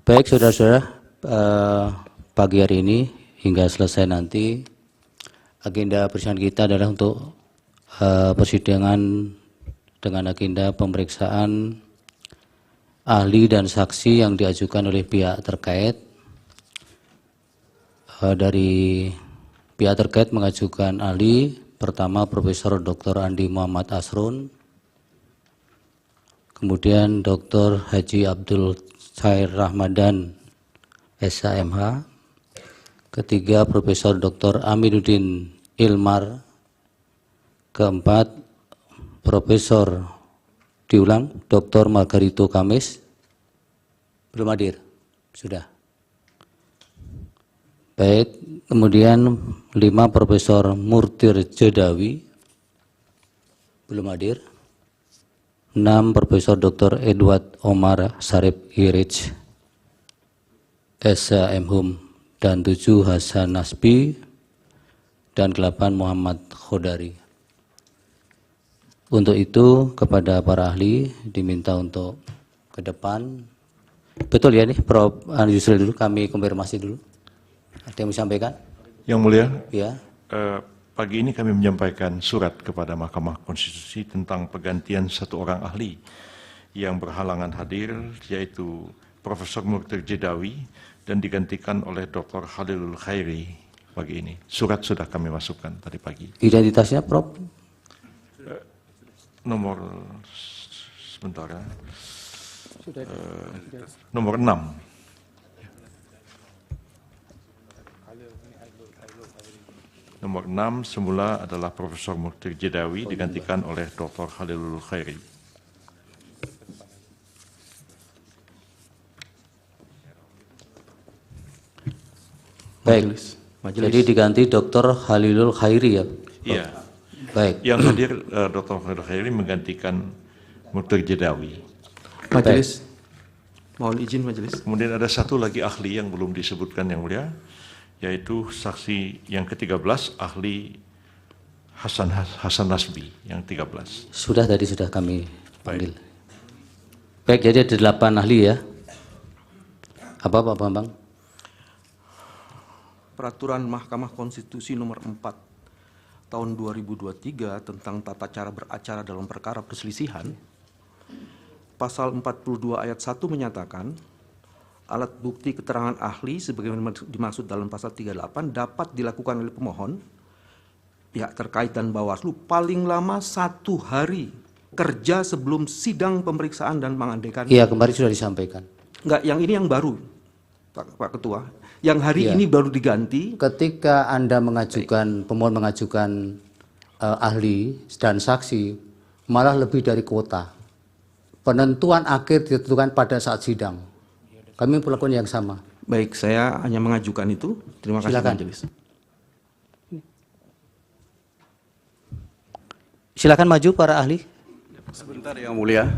Baik, saudara-saudara, pagi hari ini hingga selesai nanti agenda persidangan kita adalah untuk persidangan dengan agenda pemeriksaan ahli dan saksi yang diajukan oleh pihak terkait. Dari pihak terkait mengajukan ahli pertama Profesor Dr. Andi Muhammad Asrun, kemudian Dr. Haji Abdul Khair Ramadan SHMH, ketiga Profesor Dr. Aminuddin Ilmar, keempat Profesor Dr. Margarito Kamis. Belum hadir? Sudah. Baik, kemudian 5 Profesor Murtir Jedawi. Belum hadir. 6 Profesor Dr. Edward Omar Sarip Irij SHMHUM, dan 7 Hasan Nasbi, dan 8 Muhammad Khodari. Untuk itu kepada para ahli diminta untuk ke depan. Betul ya nih Prof. Yusril dulu, kami konfirmasi dulu. Ada yang disampaikan? Yang mulia, Ya. pagi ini kami menyampaikan surat kepada Mahkamah Konstitusi tentang penggantian satu orang ahli yang berhalangan hadir, yaitu Profesor Murtir Jedawi, dan digantikan oleh Dr. Khalilul Khairi pagi ini. Surat sudah kami masukkan tadi pagi. Identitasnya Prof? Nomor sebentar ya. Nomor 6. Nomor 6 semula adalah Profesor Murtir Jedawi digantikan oleh Dr. Khalilul Khairi. Baik. Majelis. Jadi diganti Dr. Khalilul Khairi ya? Iya. Baik. Yang hadir Dr. Khalilul Khairi menggantikan Murtir Jedawi. Majelis. Mohon izin majelis. Kemudian ada satu lagi ahli yang belum disebutkan yang mulia, yaitu saksi yang ke-13, ahli Hasan Nasbi yang 13. Sudah kami panggil. Baik, jadi ada 8 ahli ya. Apa Pak Bambang? Peraturan Mahkamah Konstitusi nomor 4 tahun 2023 tentang tata cara beracara dalam perkara perselisihan, pasal 42 ayat 1 menyatakan alat bukti keterangan ahli sebagaimana dimaksud dalam pasal 38 dapat dilakukan oleh pemohon, pihak terkait dan Bawaslu paling lama 1 hari kerja sebelum sidang pemeriksaan dan pengandekan. Iya, kemarin sudah disampaikan. Enggak, yang ini yang baru, Pak Ketua. Yang hari ini baru diganti. Ketika Anda mengajukan, pemohon mengajukan ahli dan saksi, malah lebih dari kuota. Penentuan akhir ditentukan pada saat sidang. Kami melakukan yang sama. Baik, saya hanya mengajukan itu. Terima kasih. Silakan. Majelis. Silakan maju para ahli. Sebentar Yang Mulia,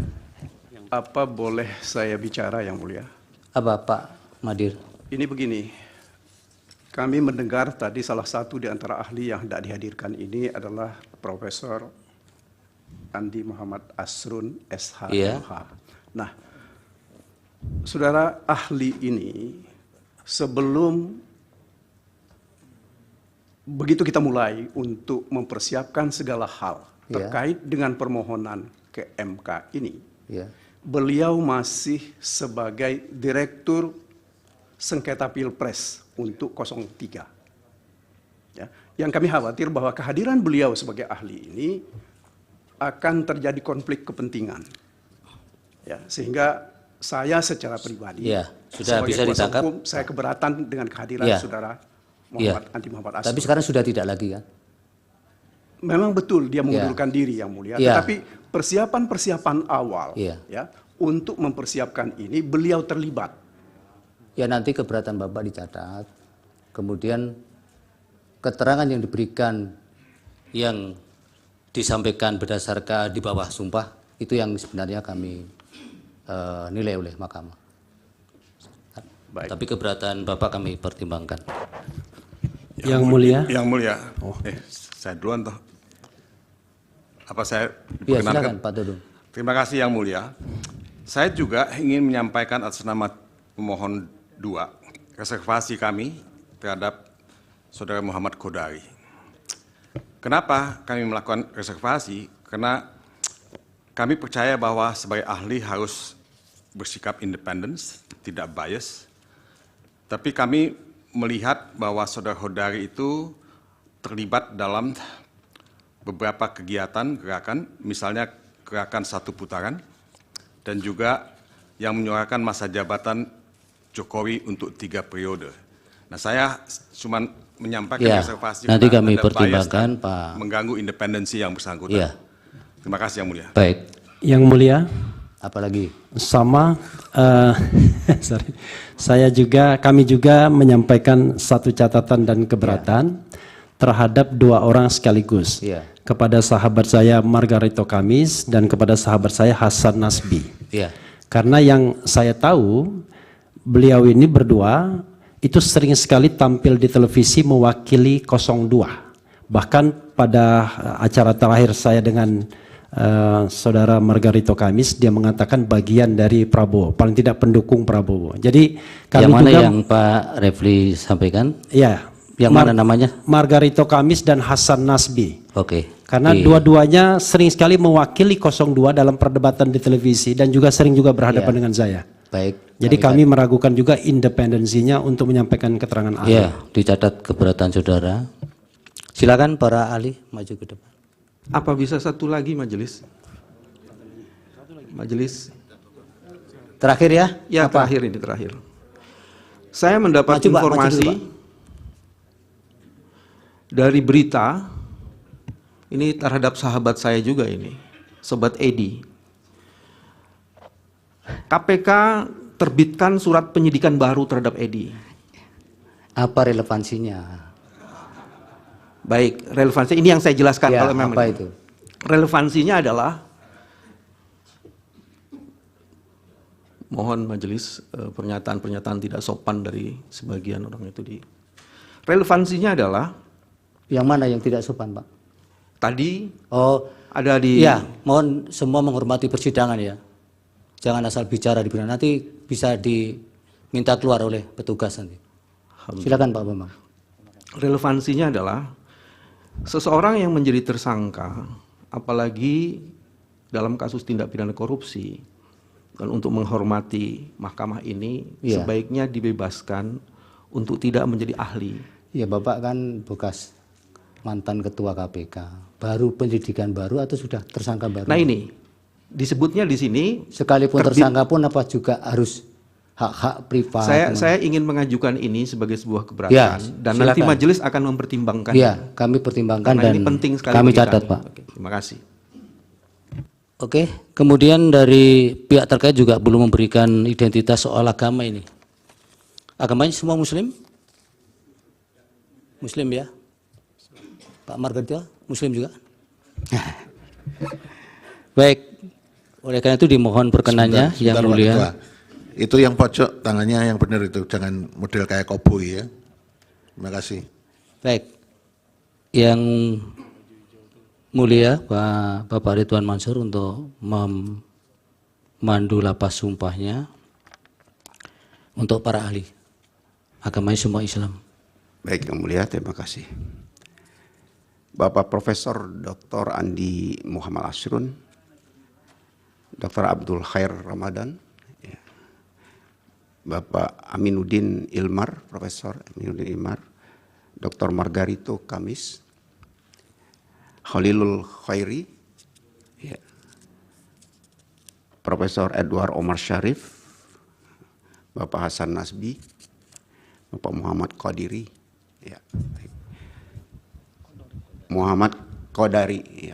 apa boleh saya bicara Yang Mulia? Apa Pak Madir? Ini begini, kami mendengar tadi salah satu di antara ahli yang tidak dihadirkan ini adalah Profesor Andi Muhammad Asrun SHMH. Iya. Nah, saudara ahli ini sebelum begitu kita mulai untuk mempersiapkan segala hal terkait dengan permohonan ke MK ini, beliau masih sebagai Direktur Sengketa Pilpres untuk 03. Ya, yang kami khawatir bahwa kehadiran beliau sebagai ahli ini akan terjadi konflik kepentingan. Ya, sehingga saya secara pribadi, sudah sebagai bisa kuasa ditangkap. hukum, saya keberatan dengan kehadiran saudara Andi Muhammad Asrun. Tapi sekarang sudah tidak lagi kan? Memang betul dia mengundurkan diri Yang Mulia, tetapi persiapan-persiapan awal ya untuk mempersiapkan ini beliau terlibat. Ya, nanti keberatan Bapak dicatat. Kemudian keterangan yang diberikan yang disampaikan berdasarkan di bawah sumpah itu yang sebenarnya kami nilai oleh mahkamah. Baik. Tapi keberatan Bapak kami pertimbangkan. Yang Mulia. Yang Mulia. Saya duluan toh. Apa saya Ya, perkenalkan? silakan Pak Dudung. Terima kasih Yang Mulia. Saya juga ingin menyampaikan atas nama pemohon 2, reservasi kami terhadap Saudara Muhammad Qodari. Kenapa kami melakukan reservasi? Karena kami percaya bahwa sebagai ahli harus bersikap independen, tidak bias. Tapi kami melihat bahwa Saudara Qodari itu terlibat dalam beberapa kegiatan gerakan, misalnya gerakan 1 putaran, dan juga yang menyuarakan masa jabatan Jokowi untuk 3 periode. Nah, saya cuma menyampaikan Ya, reservasi nanti karena kami ada bias pertimbangkan, dan Pak. mengganggu independensi yang bersangkutan. Iya. Terima kasih Yang Mulia. Baik, Yang Mulia, apalagi? sama, sorry. Kami juga menyampaikan satu catatan dan keberatan terhadap 2 orang sekaligus. Iya. Kepada sahabat saya Margarito Kamis dan kepada sahabat saya Hasan Nasbi. Iya. Karena yang saya tahu, beliau ini berdua itu sering sekali tampil di televisi mewakili 02. Bahkan pada acara terakhir saya dengan Saudara Margarito Kamis, dia mengatakan bagian dari Prabowo, paling tidak pendukung Prabowo. Jadi kami Yang mana juga, yang Pak Refli sampaikan? ya, Yang mana namanya? Margarito Kamis dan Hasan Nasbi. Oke. Karena dua-duanya sering sekali mewakili 02 dalam perdebatan di televisi dan juga sering juga berhadapan Ya. dengan saya. Baik. Jadi kami meragukan juga independensinya untuk menyampaikan keterangan ahli. Ya, dicatat keberatan saudara. Silakan para ahli maju ke depan. Apa bisa satu lagi majelis? Majelis. Terakhir ya? Ya, Apa? terakhir ini terakhir. Saya mendapat Maju, Pak, maju informasi dulu, Pak. dari berita ini terhadap sahabat saya juga ini, Sobat Edi. KPK terbitkan surat penyidikan baru terhadap Edi. Apa relevansinya? Baik, relevansi ini yang saya jelaskan Ya, kalau memang apa itu? Relevansinya adalah mohon majelis pernyataan-pernyataan tidak sopan dari sebagian orang itu di. Relevansinya adalah Yang mana yang tidak sopan, Pak? tadi Oh, ada di iya, mohon semua menghormati persidangan ya. Jangan asal bicara di persidangan, nanti bisa diminta keluar oleh petugas nanti. Silakan Pak Bambang. relevansinya adalah seseorang yang menjadi tersangka, apalagi dalam kasus tindak pidana korupsi, dan untuk menghormati mahkamah ini, Iya. sebaiknya dibebaskan untuk tidak menjadi ahli. Ya, Bapak kan bekas mantan ketua KPK. Baru penyidikan baru atau sudah tersangka baru? Nah ini, disebutnya di sini, Sekalipun tersangka pun apa juga harus hak-hak privat? saya ingin mengajukan ini sebagai sebuah keberatan, Ya, dan nanti silakan. majelis akan mempertimbangkan. Iya, kami pertimbangkan Karena dan ini penting sekali kami bagi catat, kami. Pak. Oke, terima kasih. Oke, kemudian dari pihak terkait juga belum memberikan identitas soal agama ini. Agamanya semua Muslim? Muslim ya? Pak Margarito, Muslim juga? Baik, oleh karena itu dimohon perkenannya yang Sebentar, Pak mulia. Ketua. Itu yang pojok tangannya yang benar itu, jangan model kayak koboi ya. Terima kasih. Baik, yang mulia Pak Bapak Ridwan Mansur untuk memandu lapas sumpahnya untuk para ahli. Agamanya semua Islam. Baik, Yang Mulia, terima kasih. Bapak Profesor Dr. Andi Muhammad Asrun, Dr. Abdul Khair Ramadan, ya. Bapak Aminuddin Ilmar, Profesor Aminuddin Ilmar, Dr. Margarito Kamis, Khalilul Khairi, ya. Profesor Edward Omar Syarif, Bapak Hasan Nasbi, Bapak Muhammad Qodiri, ya. Muhammad Qodari, ya.